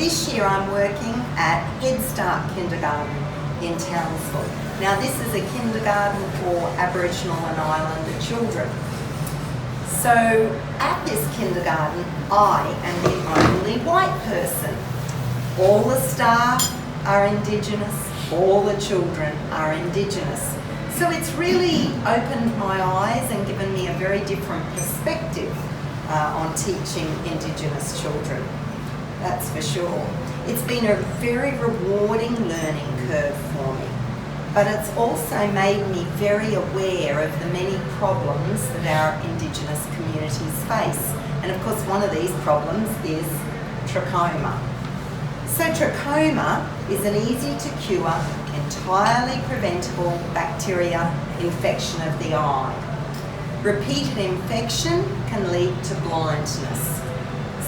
this year I'm working at Head Start Kindergarten in Townsville. Now this is a kindergarten for Aboriginal and Islander children. So at this kindergarten, I am the only white person. All the staff are Indigenous, all the children are Indigenous. So it's really opened my eyes and given me a very different perspective on teaching Indigenous children, that's for sure. It's been a very rewarding learning curve for me, but it's also made me very aware of the many problems that our Indigenous communities face. And of course one of these problems is trachoma. So trachoma is an easy to cure, entirely preventable bacteria infection of the eye. Repeated infection can lead to blindness.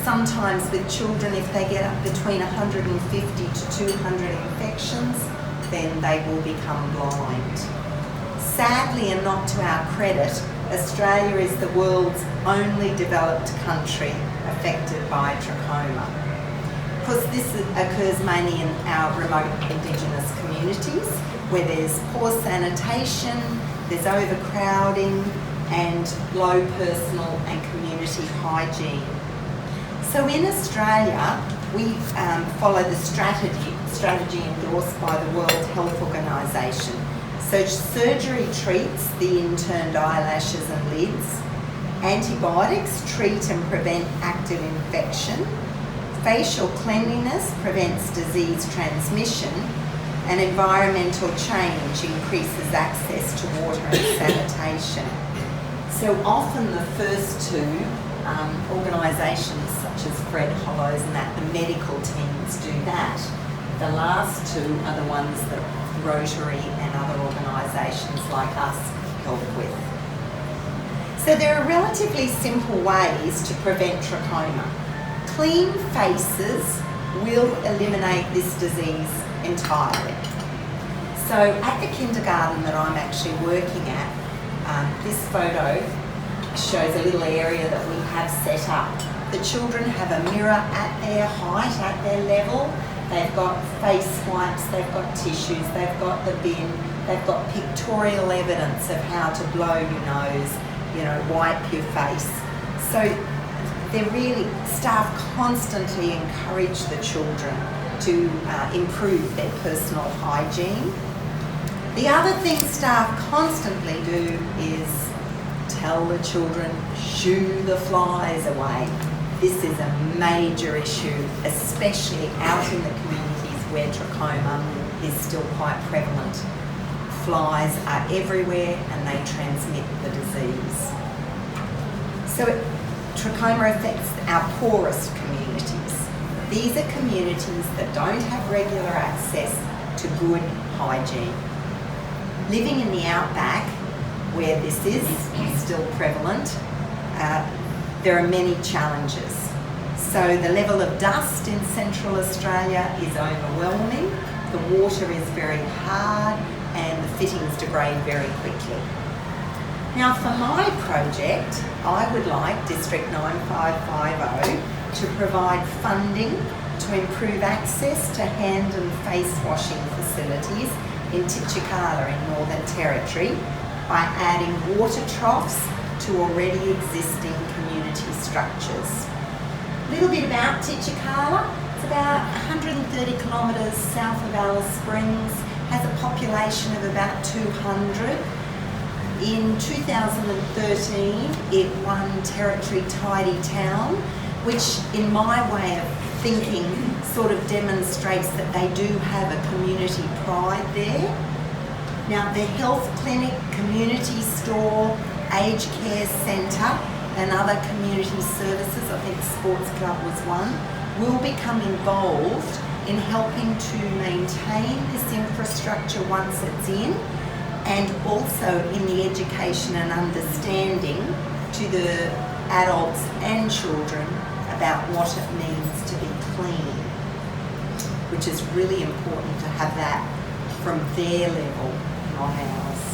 Sometimes with children, if they get up between 150 to 200 infections, then they will become blind. Sadly, and not to our credit, Australia is the world's only developed country affected by trachoma. Of course, this occurs mainly in our remote Indigenous communities where there's poor sanitation, there's overcrowding and low personal and community hygiene. So in Australia, we follow the strategy endorsed by the World Health Organisation. So surgery treats the inturned eyelashes and lids, antibiotics treat and prevent active infection, facial cleanliness prevents disease transmission, and environmental change increases access to water and sanitation. So often the first two organisations such as Fred Hollows and that, the medical teams do that. The last two are the ones that Rotary and other organisations like us help with. So there are relatively simple ways to prevent trachoma. Clean faces will eliminate this disease entirely. So at the kindergarten that I'm actually working at, this photo shows a little area that we have set up. The children have a mirror at their height, at their level. They've got face wipes, they've got tissues, they've got the bin, they've got pictorial evidence of how to blow your nose, wipe your face. So staff constantly encourage the children to improve their personal hygiene. The other thing staff constantly do is tell the children, shoo the flies away. This is a major issue, especially out in the communities where trachoma is still quite prevalent. Flies are everywhere and they transmit the disease. So trachoma affects our poorest communities. These are communities that don't have regular access to good hygiene. Living in the outback, where this is still prevalent, there are many challenges. So the level of dust in Central Australia is overwhelming, the water is very hard and the fittings degrade very quickly. Now for my project, I would like District 9550 to provide funding to improve access to hand and face washing facilities in Titchikala in Northern Territory by adding water troughs to already existing community structures. A little bit about Titchikala. It's about 130 kilometres south of Alice Springs, has a population of about 200. In 2013, it won Territory Tidy Town, which in my way of thinking sort of demonstrates that they do have a community pride there. Now the health clinic, community store, aged care centre and other community services, I think the sports club was one, will become involved in helping to maintain this infrastructure once it's in, and also in the education and understanding to the adults and children about what it means to be clean, which is really important to have that from their level, not ours.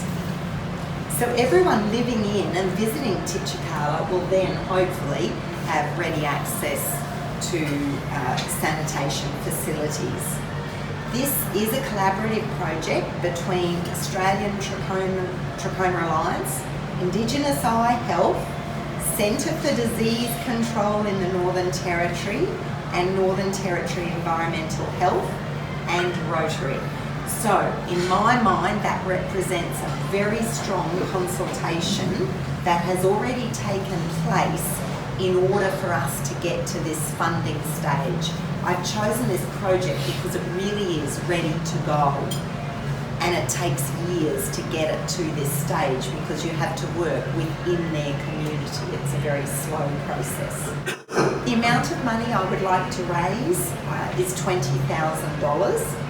So everyone living in and visiting Titchikala will then hopefully have ready access to sanitation facilities. This is a collaborative project between Australian Trachoma Alliance, Indigenous Eye Health, Centre for Disease Control in the Northern Territory, and Northern Territory Environmental Health, and Rotary. So, in my mind, that represents a very strong consultation that has already taken place in order for us to get to this funding stage. I've chosen this project because it really is ready to go, and it takes years to get it to this stage because you have to work within their community. It's a very slow process. The amount of money I would like to raise is $20,000.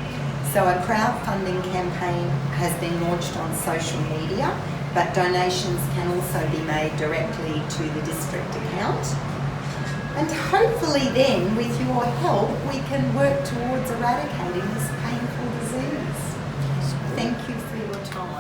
So a crowdfunding campaign has been launched on social media, but donations can also be made directly to the district account. And hopefully then, with your help, we can work towards eradicating this painful disease. Thank you for your time.